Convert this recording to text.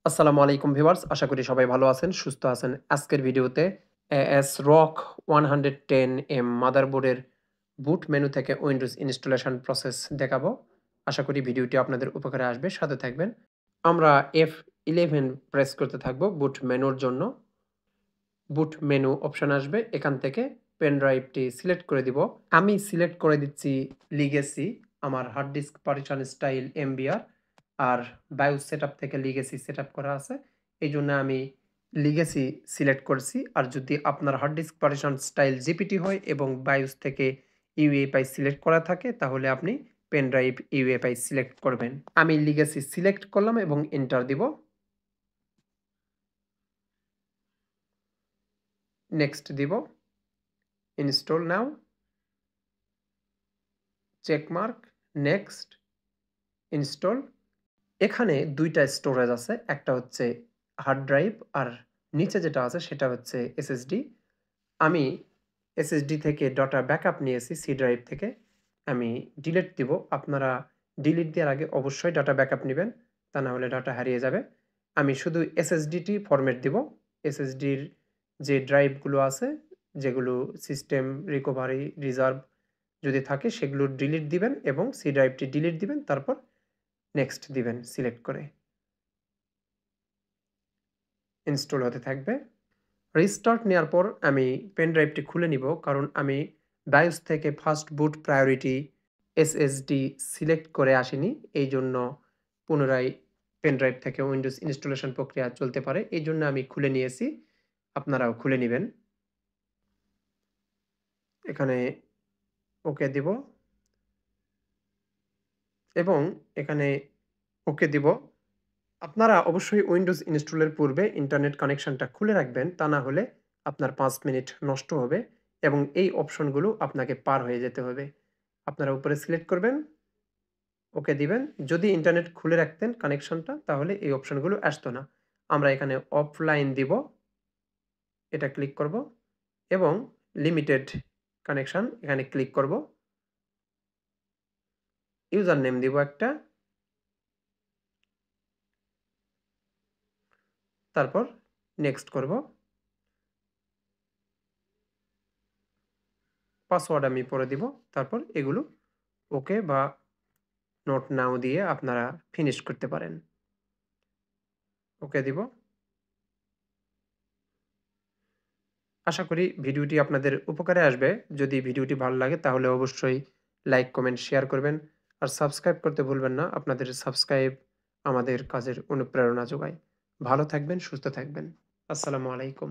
আসসালামু আলাইকুম ভিউয়ার্স, আশা করি সবাই ভালো আছেন, সুস্থ আছেন। আজকের ভিডিওতে AS ROG 110M মাদারবোর্ডের বুট মেনু থেকে উইন্ডোজ ইনস্টলেশন প্রসেস দেখাবো। আশা করি ভিডিওটি আপনাদের উপকারে আসবে, সাথে থাকবেন। আমরা F11 প্রেস করতে থাকবো বুট মেনুর জন্য। বুট মেনু অপশন আসবে, এখান থেকে পেন ড্রাইভটি সিলেক্ট করে দিব। আমি সিলেক্ট করে দিচ্ছি লিগেসি, আমার hard disk partition style MBR, আর বায়োস সেটআপ থেকে লিগেসি সেটআপ করা আছে, এই জন্য আমি লিগেসি সিলেক্ট করছি। আর যদি আপনার hard disk partition style GPT হয় এবং বায়োস থেকে ইউএফআই সিলেক্ট করা থাকে, তাহলে আপনি পেন ড্রাইভ ইউএফআই সিলেক্ট করবেন। আমি লিগেসি সিলেক্ট করলাম এবং এন্টার দিব। নেক্সট দিব, ইনস্টল নাও, চেকমার্ক, নেক্সট, ইনস্টল। এখানে ২ টা স্টোরেজ আছে। একটা হচ্ছে হার্ড ড্রাইভ আর নিচে যেটা আছে সেটা হচ্ছে এসএসডি। আমি এসএসডি থেকে ডাটা ব্যাকআপ নিয়েছি সি ড্রাইভ থেকে। আমি ডিলিট দিব। আপনারা ডিলিট দেওয়ার আগে অবশ্যই ডাটা ব্যাকআপ নিবেন, তা না হলে ডাটা হারিয়ে যাবে। আমি শুধু এসএসডিটি ফরম্যাট দিব। এসএসডির যে ড্রাইভগুলো আছে, যেগুলো সিস্টেম রিকভারি রিজার্ভ যদি থাকে, সেগুলো ডিলিট দিবেন এবং সি ড্রাইভটি ডিলিট দিবেন, তারপর নেক্সট দিবেন সিলেক্ট করে। ইনস্টল হতে থাকবে। রিস্টার্ট নেওয়ার পর আমি পেন ড্রাইভটি খুলে নিব, কারণ আমি বায়োস থেকে ফার্স্ট বুট প্রায়োরিটি এসএসডি সিলেক্ট করে আসিনি। এই জন্য পুনরায় পেন ড্রাইভ থেকে উইন্ডোজ ইনস্টলেশন প্রক্রিয়া চলতে পারে, এই জন্য আমি খুলে নিয়েছি। আপনারাও খুলে নেবেন। এখানে ওকে দিব এবং এখানে ওকে দিব। আপনারা অবশ্যই উইন্ডোজ ইনস্টলের পূর্বে ইন্টারনেট কানেকশনটা খুলে রাখবেন, তা না হলে আপনার ৫ মিনিট নষ্ট হবে এবং এই অপশনগুলো আপনাকে পার হয়ে যেতে হবে। আপনারা উপরে সিলেক্ট করবেন, ওকে দিবেন। যদি ইন্টারনেট খুলে রাখতেন কানেকশনটা, তাহলে এই অপশনগুলো আসতো না। আমরা এখানে অফলাইন দিব, এটা ক্লিক করব এবং লিমিটেড কানেকশন এখানে ক্লিক করব। ইউজার নেম দিব একটা, তারপর নেক্সট করব। পাসওয়ার্ড আমি পরে দিব, তারপর এগুলো ওকে বা নোট নাও দিয়ে আপনারা ফিনিশ করতে পারেন। ওকে দিব। আশা করি ভিডিওটি আপনাদের উপকারে আসবে। যদি ভিডিওটি ভালো লাগে তাহলে অবশ্যই লাইক, কমেন্ট, শেয়ার করবেন। আর সাবস্ক্রাইব করতে ভুলবেন না। আপনাদের সাবস্ক্রাইব আমাদের কাজের অনুপ্রেরণা যোগায়। ভালো থাকবেন, সুস্থ থাকবেন। আসসালামু আলাইকুম।